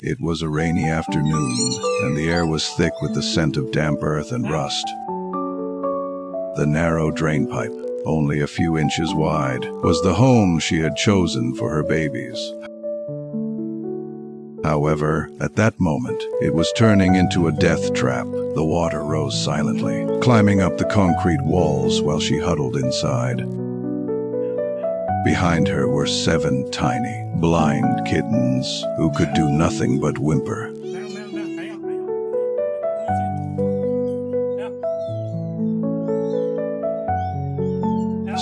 It was a rainy afternoon, and the air was thick with the scent of damp earth and rust. The narrow drainpipe, only a few inches wide, was the home she had chosen for her babies. However, at that moment, it was turning into a death trap. The water rose silently, climbing up the concrete walls while she huddled inside. Behind her were 7 tiny, blind kittens who could do nothing but whimper.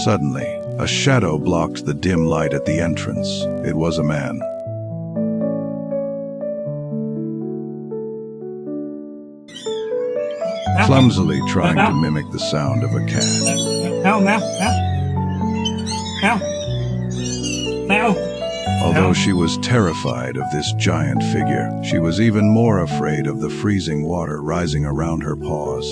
Suddenly, a shadow blocked the dim light at the entrance. It was a man. Clumsily trying to mimic the sound of a cat. Although she was terrified of this giant figure, she was even more afraid of the freezing water rising around her paws.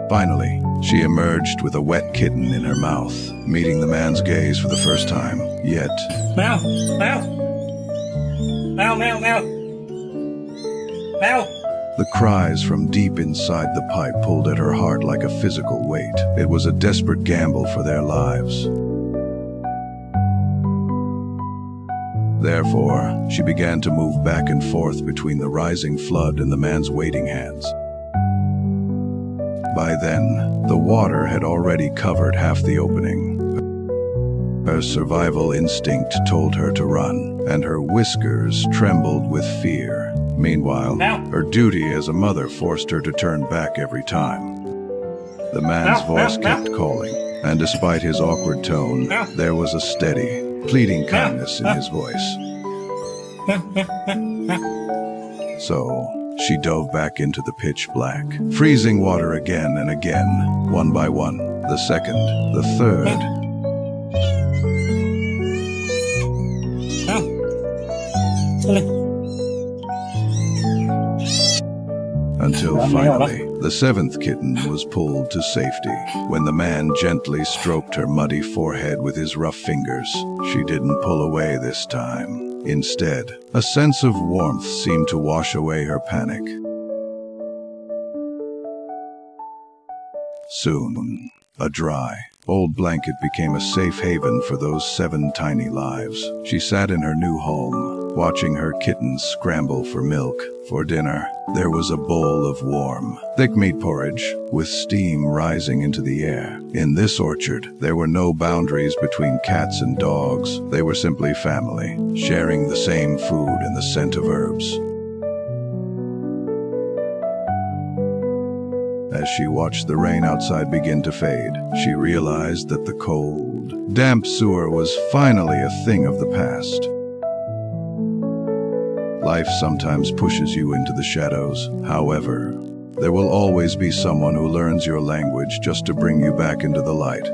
Finally, she emerged with a wet kitten in her mouth, meeting the man's gaze for the first time. Yet, Meow, meow, meow, meow, meow, meow. the cries from deep inside the pipe pulled at her heart like a physical weight. It was a desperate gamble for their lives. Therefore, she began to move back and forth between the rising flood and the man's waiting hands. By then, the water had already covered half the opening. Her survival instinct told her to run, and her whiskers trembled with fear. Meanwhile, her duty as a mother forced her to turn back every time. The man's voice kept calling, and despite his awkward tone, there was a steady, pleading kindness in his voice. So, she dove back into the pitch black, freezing water again and again, one by one, the second, the third. Until finally, the 7th kitten was pulled to safety. When the man gently stroked her muddy forehead with his rough fingers, she didn't pull away this time. Instead, a sense of warmth seemed to wash away her panic. Soon, a dry, old blanket became a safe haven for those 7 tiny lives. She sat in her new home, watching her kittens scramble for milk. For dinner, there was a bowl of warm, thick meat porridge, with steam rising into the air. In this orchard, there were no boundaries between cats and dogs. They were simply family, sharing the same food and the scent of herbs. As she watched the rain outside begin to fade, she realized that the cold, damp sewer was finally a thing of the past. Life sometimes pushes you into the shadows. However, there will always be someone who learns your language just to bring you back into the light.